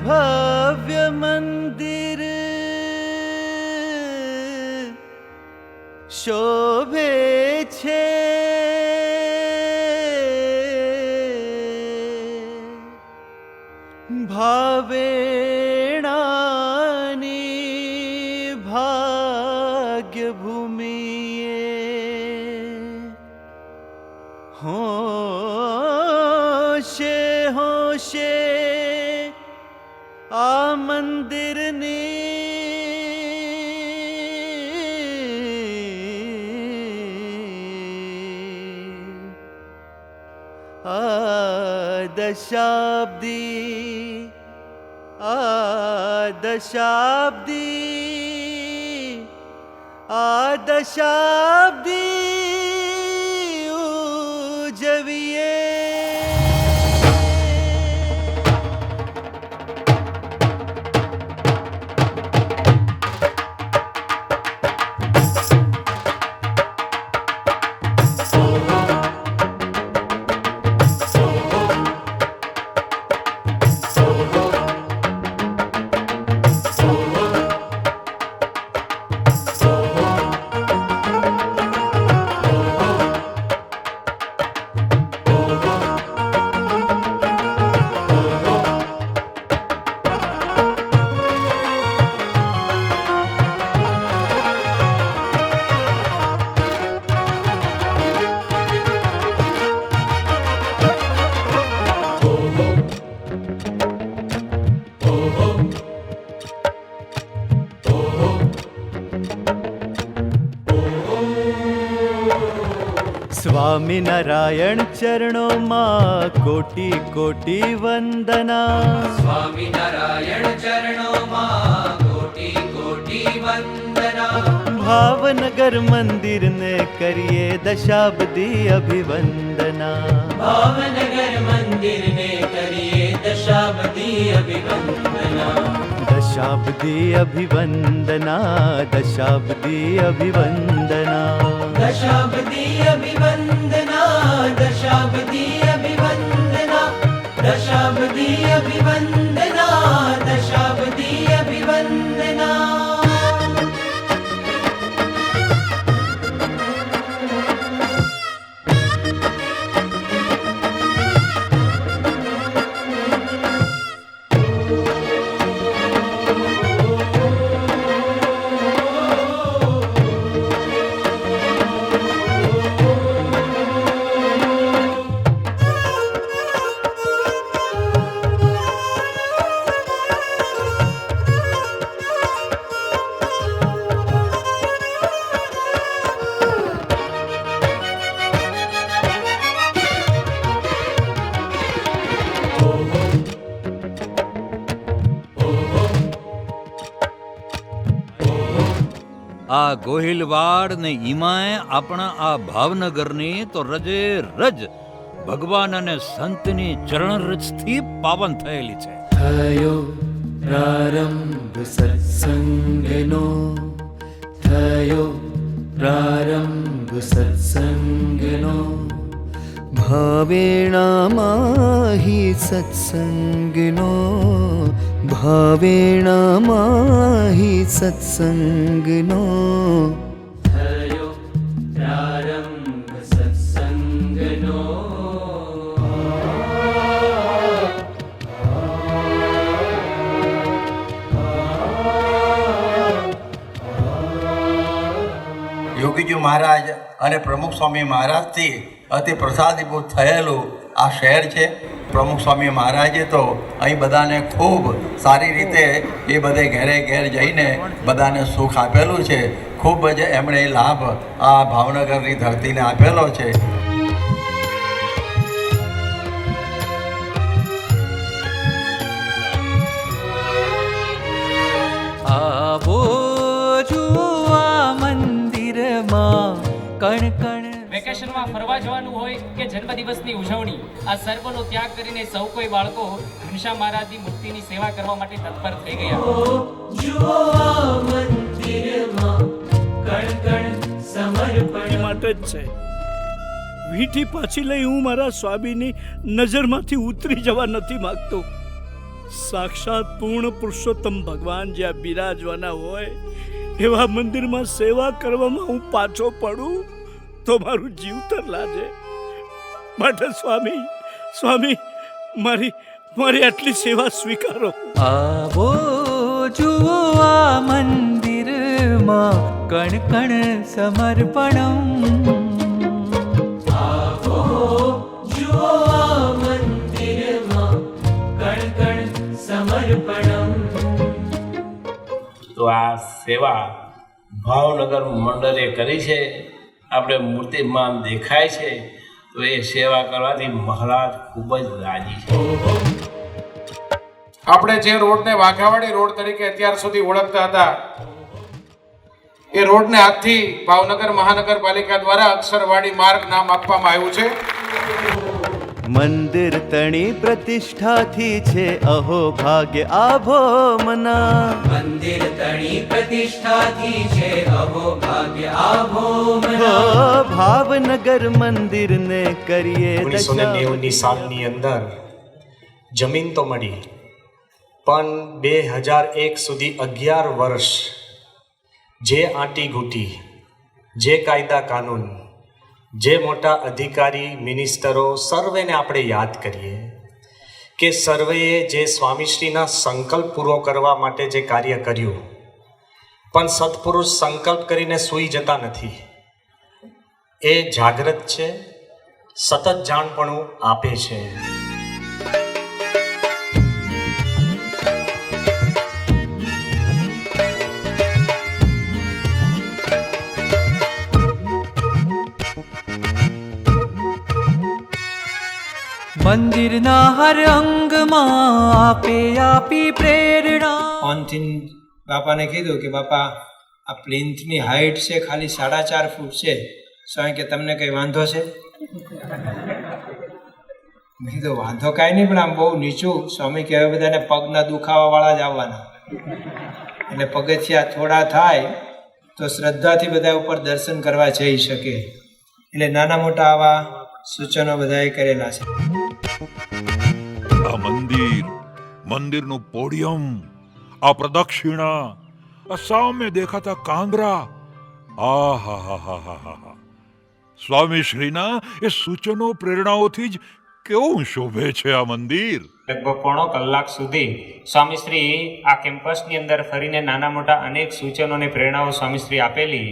ભવ્ય મંદિર શોભે છે, ભાવેણાની ભાગ્ય ભૂમિએ હોશે હોશે આ મંદિરની દશાબ્દી ઉજવીએ. સ્વામિનારાયણ ચરણોમાં કોટી કોટી વંદના. સ્વામિનારાયણ ચરણોમાં કોટી કોટી વંદના. ભાવનગર મંદિરને કરીએ દશાબ્દી અભિવંદના. ભાવનગર મંદિરને કરીએ દશાબ્દી અભિવંદના. દશાબ્દી અભિવંદના, દશાબ્દી અભિવંદના. દશાબ્દી અભિવંદના, દશાબ્દી અભિવંદના. દશાબ્દી અભિવંદના, દશાબ્દી અભિવંદના. આ ગોહિલવાડ ને ઈમાએ આપણા આ ભાવનગરની તો રજે રજ ભગવાન અને સંતની ચરણ રજથી પાવન થયેલી છે. થયો પ્રારંભ સત્સંગનો, થયો પ્રારંભ સત્સંગનો. ભાવેણામાહિ સત્સંગનો, ભાવેણામાહિ સત્સંગનો. થયો પ્રારંભ સત્સંગનો. યોગીજી મહારાજ અને પ્રમુખ સ્વામી મહારાજથી અતિ પ્રસાદીભૂત થયેલું આ શહેર છે. પ્રમુખ સ્વામી મહારાજે તો અહીં બધાને ખૂબ સારી રીતે એ બધે ઘેરે ઘેર જઈને બધાને સુખ આપેલું છે. ખૂબ જ એમણે લાભ આ ભાવનગરની ધરતીને આપેલો છે. આવો જુઓ આ મંદિરમાં કણ કણ. વેકેશનમાં ફરવા જવાનું હોય કે જન્મદિવસની ઉજવણી, આ સર્વનો ત્યાગ કરીને સૌ કોઈ બાળકો ઘનશ્યામ મહારાજની મૂર્તિની સેવા કરવા માટે તત્પર થઈ ગયા. જુઓ આ મંદિરમાં કણ કણ સમર્પણ માટે જ છે. વીંટી પાછી લઈ હું મારા સ્વામીની નજરમાંથી ઉતરી જવા નથી માંગતો. સાક્ષાત પૂર્ણ પુરુષોત્તમ ભગવાન જ્યાં બિરાજવાના હોય એવા મંદિરમાં સેવા કરવામાં હું પાછો પડું તો મારું જીવતર લાગે. માટે સ્વામી સ્વામી મારી મારી આટલી સેવા સ્વીકારો. આવો જુઓ આ મંદિરમાં કણ કણ સમર્પણમ. આવો જુઓ આ મંદિરમાં કણ કણ સમર્પણમ. તો આ સેવા ભાવનગર મંડળે કરી છે. આપણે મૂર્તિમાન દેખાય છે તો એ સેવા કરવાથી મહારાજ ખૂબ જ રાજી છે. આપણે જે રોડને વાઘાવાડી રોડ તરીકે અત્યાર સુધી ઓળખતા હતા એ રોડને આજથી ભાવનગર મહાનગરપાલિકા દ્વારા અક્ષરવાડી માર્ગ નામ આપવામાં આવ્યું છે. મંદિર તણી પ્રતિષ્ઠાથી છે અહો ભાગ્ય આભો મના. મંદિર તણી પ્રતિષ્ઠાથી છે અહો ભાગ્ય આભો મના. ભાવનગર મંદિરને કરીએ 1990ની સાલની અંદર જમીન તો મળી પણ 2001 સુધી 11 વર્ષ જે આંટી ઘૂંટી, જે કાયદા કાનૂન, જે મોટા અધિકારી મિનિસ્ટરો સર્વેને આપણે યાદ કરીએ કે સર્વેએ જે સ્વામીશ્રીના સંકલ્પ પૂરો કરવા માટે જે કાર્ય કર્યું, પણ સત્પુરુષ સંકલ્પ કરીને સૂઈ જતા નથી. એ જાગૃત છે, સતત જાણપણું આપે છે. મંદિરના હર અંગમાં આપે આપી પ્રેરણા. ફોનથી બાપાને કીધું કે બાપા આ પ્લિન્થની હાઈટ છે ખાલી 4.5 ફૂટ છે, સ્વામી કે તમને કંઈ વાંધો છે? મેં કીધું વાંધો કાંઈ નહીં, પણ આમ બહુ નીચું. સ્વામી કે હવે બધાને પગના દુખાવાવાળા જ આવવાના, એટલે પગથિયા થોડા થાય તો શ્રદ્ધાથી બધા ઉપર દર્શન કરવા જઈ શકે. એટલે નાના મોટા આવા સૂચનો બધાએ કરેલા છે. આ મંદિરનું પોડિયમ, આ પ્રદક્ષિણા, આ સામે દેખાતા કાંગરા, આહાહાહાહા, સ્વામી શ્રીના એ સૂચનો પ્રેરણાઓથી જ કેવું શોભે છે આ મંદિર. લગભગ પોણો કલાક સુધી સ્વામીશ્રી આ કેમ્પસની અંદર ફરીને નાના મોટા અનેક સૂચનો અને પ્રેરણાઓ સ્વામીશ્રી આપેલી.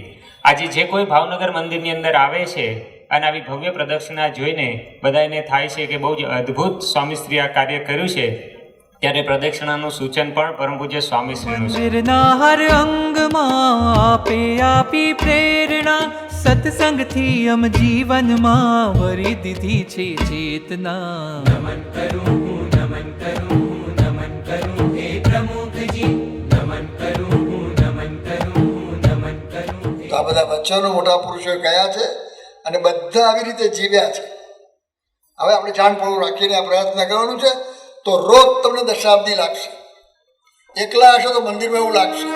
આજે જે કોઈ ભાવનગર મંદિરની અંદર આવે છે અને આવી ભવ્ય પ્રદક્ષિણા જોઈને બધાને થાય છે કે બહુ જ અદ્ભુત સ્વામીશ્રી આ કાર્ય કર્યું છે. ત્યારે પ્રદક્ષિણાનું સૂચન પણ પરમ પૂજ્ય સ્વામીશ્રીનું છે. મંદિરના હર અંગમાં આપે આપી પ્રેરણા. સત્સંગથી અમ જીવનમાં ભરી દીધી છે ચેતના. નમન કરું નમન કરું નમન કરું હે પ્રમુખજી. નમન કરું નમન કરું નમન કરું. તો આ બધા વચનો મોટા પુરુષોએ કયા છે અને બધા આવી રીતે જીવ્યા છે. હવે આપણે જાણપણું રાખીને આ પ્રયત્ન કરવાનું છે તો રોજ તમને દશાબ્દી લાગશે. એકલા હશો તો મંદિરમાં એવું લાગશે.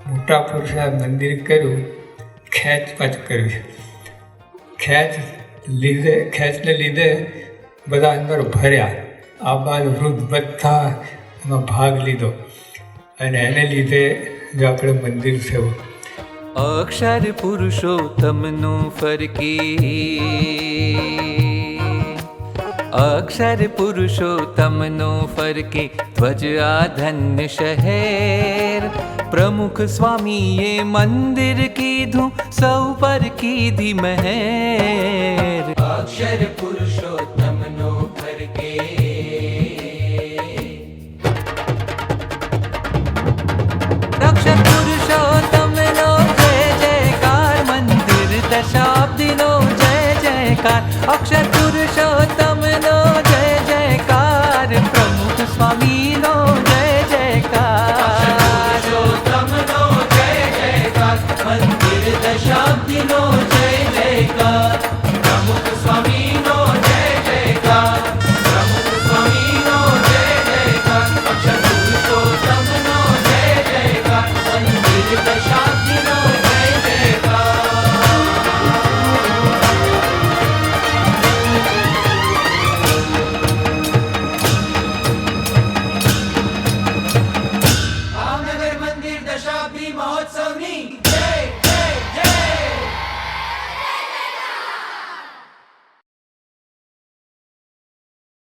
મોટા પુરુષે મંદિર કર્યું, ખેંચ પાછું કર્યું. ખેંચને લીધે બધા અંદર ભર્યા. આ બાદ વૃદ્ધ બધા એમાં ભાગ લીધો અને એને લીધે જ આપણે મંદિર થયું. અક્ષર પુરુષોત્તમનું અક્ષર પુરુષોત્તમનું ફરકે ધ્વજ આ ધન્ય શહેર. પ્રમુખ સ્વામીએ મંદિર કીધું, સૌ પર કીધી મહેર. અક્ષર પુરુષોત્તમનો ફરકે. અક્ષર પુરુષોત્તમનો જય જયકાર. મંદિર દશાબ્દીનો જય જયકાર. અક્ષર પુરુષોત્તમનો જય જયકાર. પ્રમુખ સ્વામીનો જય જયકાર. પુરુષોત્તમનો જય જયકાર. મંદિર દશાબ્દીનો જય જયકાર. પ્રમુખ સ્વામીનો જય જયકાર. પ્રમુખ સ્વામીનો જય જયકાર. અક્ષર પુરુષોત્તમનો જય જયકાર. મંદિર દશાબ્દીનો જય જયકાર. મહોત્સવની